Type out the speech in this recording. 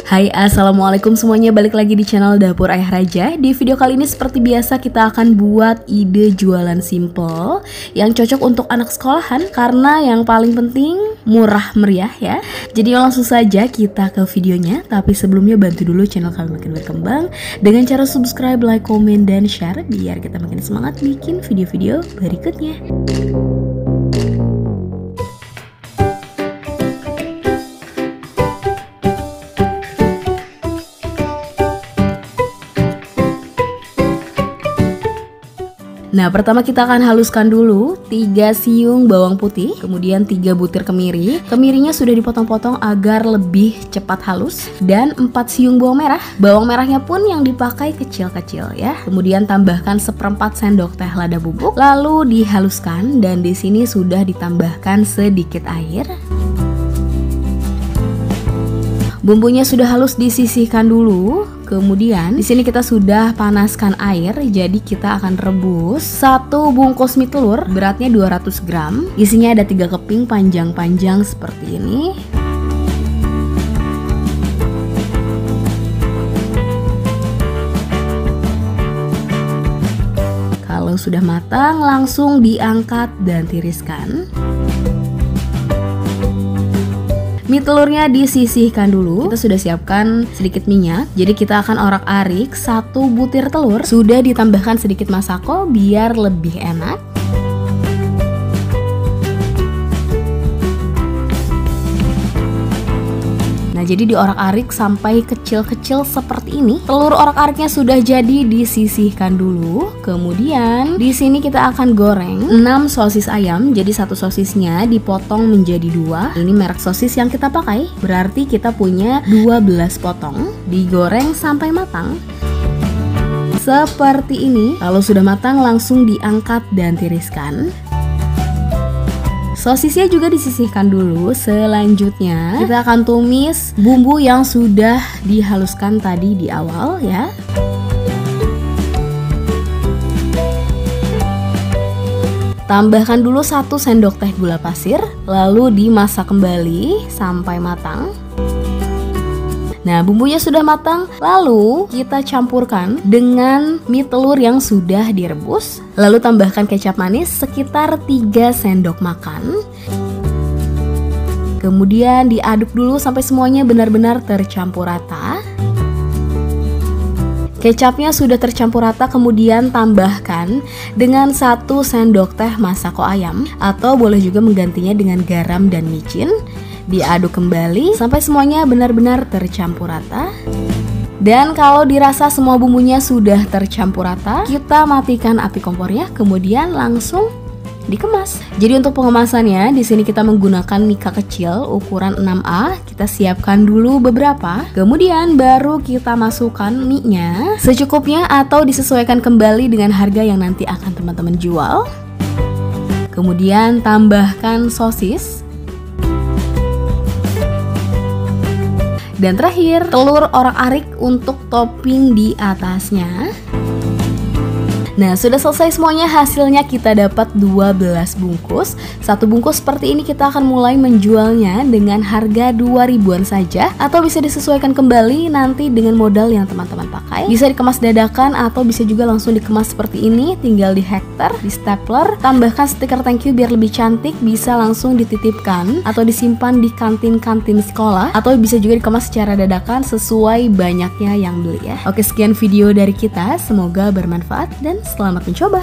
Hai, assalamualaikum semuanya, balik lagi di channel Dapur Ayah Raja. Di video kali ini seperti biasa kita akan buat ide jualan simple yang cocok untuk anak sekolahan, karena yang paling penting murah meriah ya. Jadi langsung saja kita ke videonya. Tapi sebelumnya bantu dulu channel kami makin berkembang dengan cara subscribe, like, komen, dan share biar kita makin semangat bikin video-video berikutnya. Nah, pertama kita akan haluskan dulu 3 siung bawang putih, kemudian 3 butir kemiri. Kemirinya sudah dipotong-potong agar lebih cepat halus, dan 4 siung bawang merah. Bawang merahnya pun yang dipakai kecil-kecil ya. Kemudian tambahkan 1/4 sendok teh lada bubuk, lalu dihaluskan, dan di sini sudah ditambahkan sedikit air. Bumbunya sudah halus, disisihkan dulu. Kemudian di sini kita sudah panaskan air, jadi kita akan rebus 1 bungkus mie telur, beratnya 200 gram. Isinya ada 3 keping panjang-panjang seperti ini. Kalau sudah matang, langsung diangkat dan tiriskan. Mie telurnya disisihkan dulu. Kita sudah siapkan sedikit minyak, jadi kita akan orak-arik 1 butir telur. Sudah ditambahkan sedikit masako biar lebih enak. Nah, jadi diorak-arik sampai kecil-kecil seperti ini. Telur orak-ariknya sudah jadi, disisihkan dulu. Kemudian di sini kita akan goreng 6 sosis ayam. Jadi 1 sosisnya dipotong menjadi 2. Ini merek sosis yang kita pakai, berarti kita punya 12 potong. Digoreng sampai matang seperti ini. Kalau sudah matang, langsung diangkat dan tiriskan. Sosisnya juga disisihkan dulu. Selanjutnya kita akan tumis bumbu yang sudah dihaluskan tadi di awal ya. Tambahkan dulu 1 sendok teh gula pasir, lalu dimasak kembali sampai matang. Nah, bumbunya sudah matang, lalu kita campurkan dengan mie telur yang sudah direbus. Lalu tambahkan kecap manis sekitar 3 sendok makan. Kemudian diaduk dulu sampai semuanya benar-benar tercampur rata. Kecapnya sudah tercampur rata, kemudian tambahkan dengan 1 sendok teh masako ayam, atau boleh juga menggantinya dengan garam dan micin. Diaduk kembali sampai semuanya benar-benar tercampur rata. Dan kalau dirasa semua bumbunya sudah tercampur rata, kita matikan api kompornya, kemudian langsung dikemas. Jadi untuk pengemasannya di sini kita menggunakan mika kecil ukuran 6A. Kita siapkan dulu beberapa, kemudian baru kita masukkan mie-nya secukupnya atau disesuaikan kembali dengan harga yang nanti akan teman-teman jual. Kemudian tambahkan sosis. Dan terakhir, telur orak-arik untuk topping di atasnya. Nah, sudah selesai semuanya. Hasilnya kita dapat 12 bungkus. 1 bungkus seperti ini kita akan mulai menjualnya dengan harga 2.000-an saja, atau bisa disesuaikan kembali nanti dengan modal yang teman-teman pakai. Bisa dikemas dadakan atau bisa juga langsung dikemas seperti ini, tinggal di hektar, di stapler, tambahkan stiker thank you biar lebih cantik. Bisa langsung dititipkan atau disimpan di kantin-kantin sekolah, atau bisa juga dikemas secara dadakan sesuai banyaknya yang beli ya. Oke, sekian video dari kita, semoga bermanfaat dan selamat mencoba.